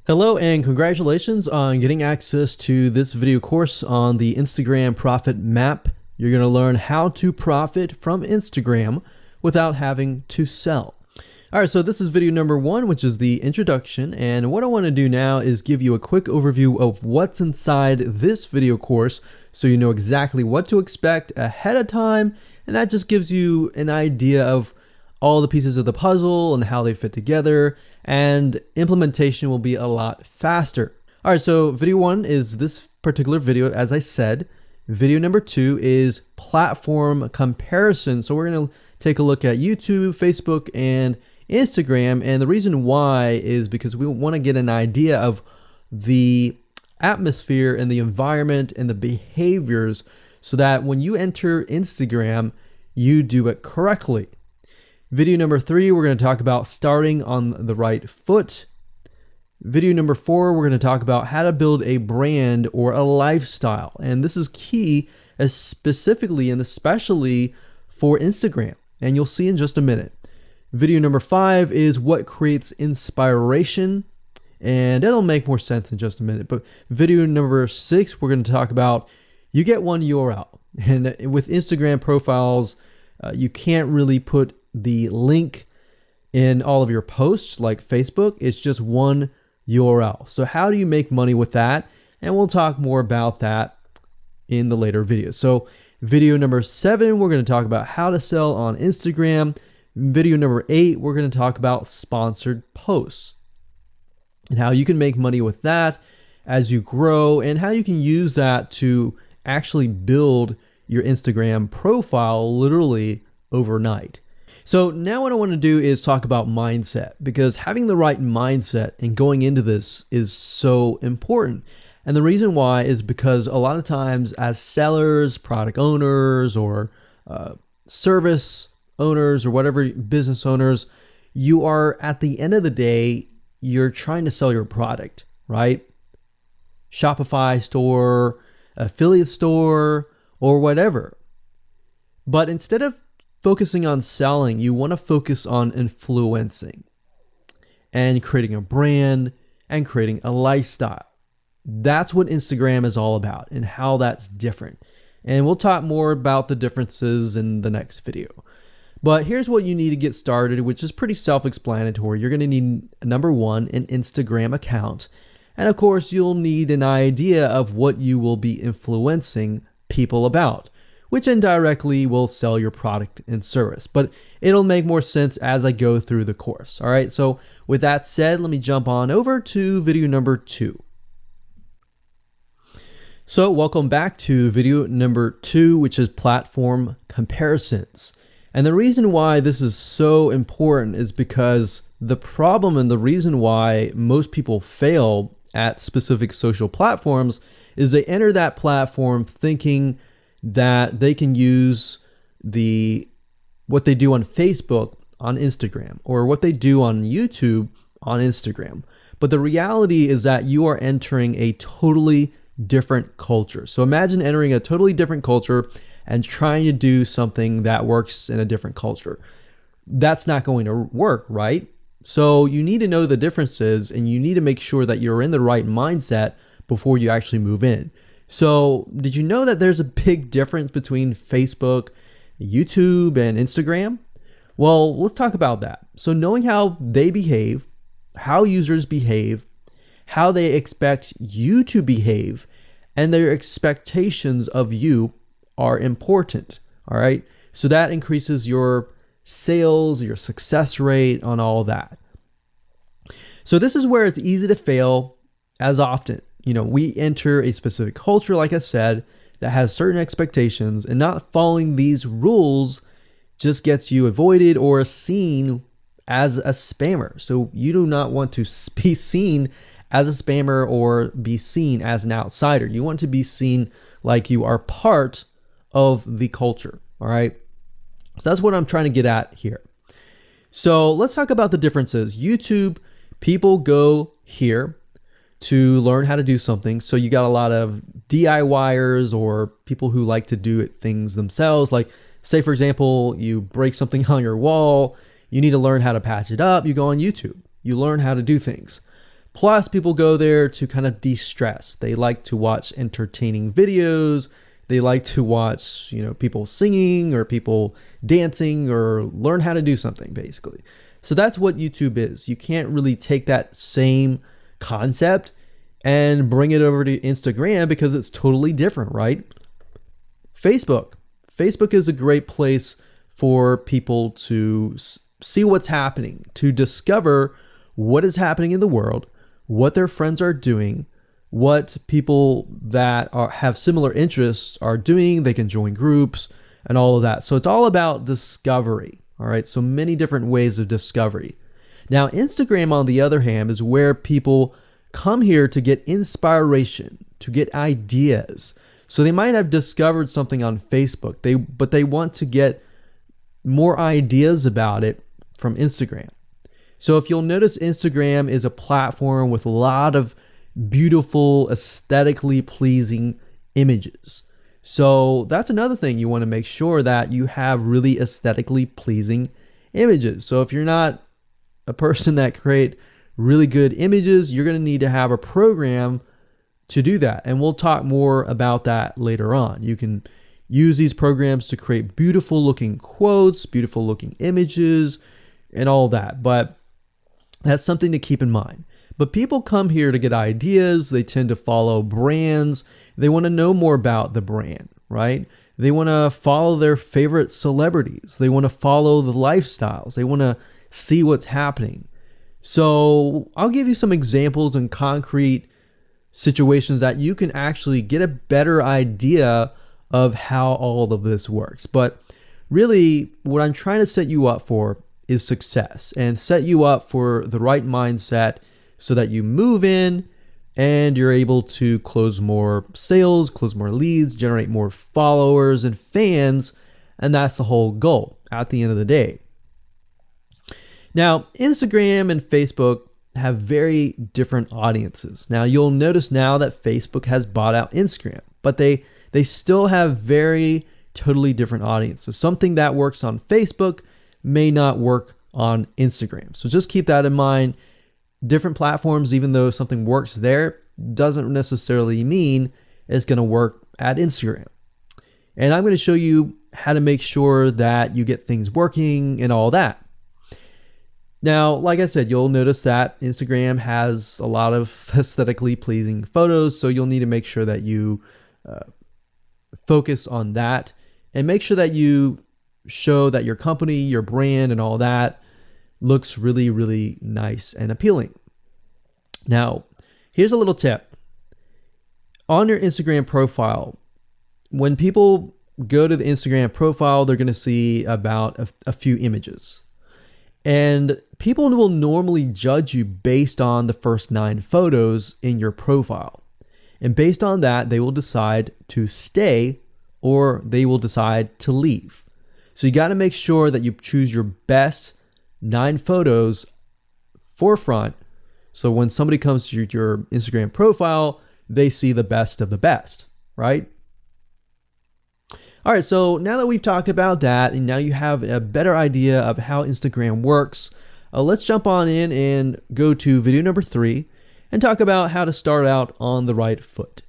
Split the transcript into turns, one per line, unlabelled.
Hello and congratulations on getting access to this video course on the Instagram Profit Map. You're going to learn how to profit from Instagram without having to sell. All right, so this is video number 1, which is the introduction. And what I want to do now is give you a quick overview of what's inside this video course so you know exactly what to expect ahead of time. And that just gives you an idea of all the pieces of the puzzle and how they fit together, and implementation will be a lot faster. All right, so video 1 is this particular video, as I said. Video number 2 is platform comparison. So we're going to take a look at YouTube, Facebook, and Instagram. And the reason why is because we want to get an idea of the atmosphere and the environment and the behaviors so that when you enter Instagram, you do it correctly. Video number 3, we're going to talk about starting on the right foot. Video number 4, we're going to talk about how to build a brand or a lifestyle. And this is key, specifically and especially for Instagram. And you'll see in just a minute. Video number 5 is what creates inspiration. And it'll make more sense in just a minute. But video number 6, we're going to talk about you get one URL. And with Instagram profiles, you can't really put the link in all of your posts like Facebook. It's just one URL. So how do you make money with that? And we'll talk more about that in the later videos. So video number 7, we're going to talk about how to sell on Instagram. Video number 8, we're going to talk about sponsored posts and how you can make money with that as you grow, and how you can use that to actually build your Instagram profile literally overnight. So now what I want to do is talk about mindset, because having the right mindset and going into this is so important. And the reason why is because a lot of times as sellers, product owners, or service owners, or whatever, business owners, you are, at the end of the day, you're trying to sell your product, right? Shopify store, affiliate store, or whatever. But instead of focusing on selling, you want to focus on influencing and creating a brand and creating a lifestyle. That's what Instagram is all about and how that's different. And we'll talk more about the differences in the next video. But here's what you need to get started, which is pretty self-explanatory. You're going to need, number 1, an Instagram account. And of course, you'll need an idea of what you will be influencing people about, which indirectly will sell your product and service. But it'll make more sense as I go through the course. All right, so with that said, let me jump on over to video number 2. So welcome back to video number 2, which is platform comparisons. And the reason why this is so important is because the problem and the reason why most people fail at specific social platforms is they enter that platform thinking that they can use what they do on Facebook on Instagram, or what they do on YouTube on Instagram. But the reality is that you are entering a totally different culture. So imagine entering a totally different culture and trying to do something that works in a different culture. That's not going to work, right? So you need to know the differences, and you need to make sure that you're in the right mindset before you actually move in. So did you know that there's a big difference between Facebook, YouTube, and Instagram? Well, let's talk about that. So knowing how they behave, how users behave, how they expect you to behave, and their expectations of you are important, all right? So that increases your sales, your success rate on all that. So this is where it's easy to fail as often. You know, we enter a specific culture, like I said, that has certain expectations, and not following these rules just gets you avoided or seen as a spammer. So you do not want to be seen as a spammer or be seen as an outsider. You want to be seen like you are part of the culture, all right? So that's what I'm trying to get at here. So let's talk about the differences. YouTube, people go here to learn how to do something. So you got a lot of DIYers, or people who like to do things themselves. Like, say for example, you break something on your wall, you need to learn how to patch it up. You go on YouTube, you learn how to do things. Plus, people go there to kind of de-stress. They like to watch entertaining videos. They like to watch, people singing or people dancing or learn how to do something, basically. So that's what YouTube is. You can't really take that same concept and bring it over to Instagram because it's totally different, right? Facebook is a great place for people to see what's happening, to discover what is happening in the world, what their friends are doing, what people that have similar interests are doing. They can join groups and all of that. So it's all about discovery. All right. So many different ways of discovery. Now, Instagram, on the other hand, is where people come here to get inspiration, to get ideas. So they might have discovered something on Facebook, but they want to get more ideas about it from Instagram. So if you'll notice, Instagram is a platform with a lot of beautiful, aesthetically pleasing images. So that's another thing. You want to make sure that you have really aesthetically pleasing images. So if you're not a person that create really good images, you're going to need to have a program to do that. And we'll talk more about that later on. You can use these programs to create beautiful looking quotes, beautiful looking images, and all that. But that's something to keep in mind. But people come here to get ideas. They tend to follow brands. They want to know more about the brand, right? They want to follow their favorite celebrities. They want to follow the lifestyles. They want to see what's happening. So I'll give you some examples and concrete situations that you can actually get a better idea of how all of this works. But really, what I'm trying to set you up for is success, and set you up for the right mindset so that you move in and you're able to close more sales, close more leads, generate more followers and fans. And that's the whole goal at the end of the day. Now, Instagram and Facebook have very different audiences. Now, you'll notice now that Facebook has bought out Instagram, but they still have very totally different audiences. Something that works on Facebook may not work on Instagram. So just keep that in mind. Different platforms, even though something works there, doesn't necessarily mean it's going to work at Instagram. And I'm going to show you how to make sure that you get things working and all that. Now, like I said, you'll notice that Instagram has a lot of aesthetically pleasing photos, so you'll need to make sure that you focus on that and make sure that you show that your company, your brand, and all that looks really, really nice and appealing. Now, here's a little tip. On your Instagram profile, when people go to the Instagram profile, they're going to see about a few images. And people will normally judge you based on the first 9 photos in your profile. And based on that, they will decide to stay or they will decide to leave. So you got to make sure that you choose your best 9 photos forefront. So when somebody comes to your Instagram profile, they see the best of the best, right? All right, so now that we've talked about that, and now you have a better idea of how Instagram works, let's jump on in and go to video number 3 and talk about how to start out on the right foot.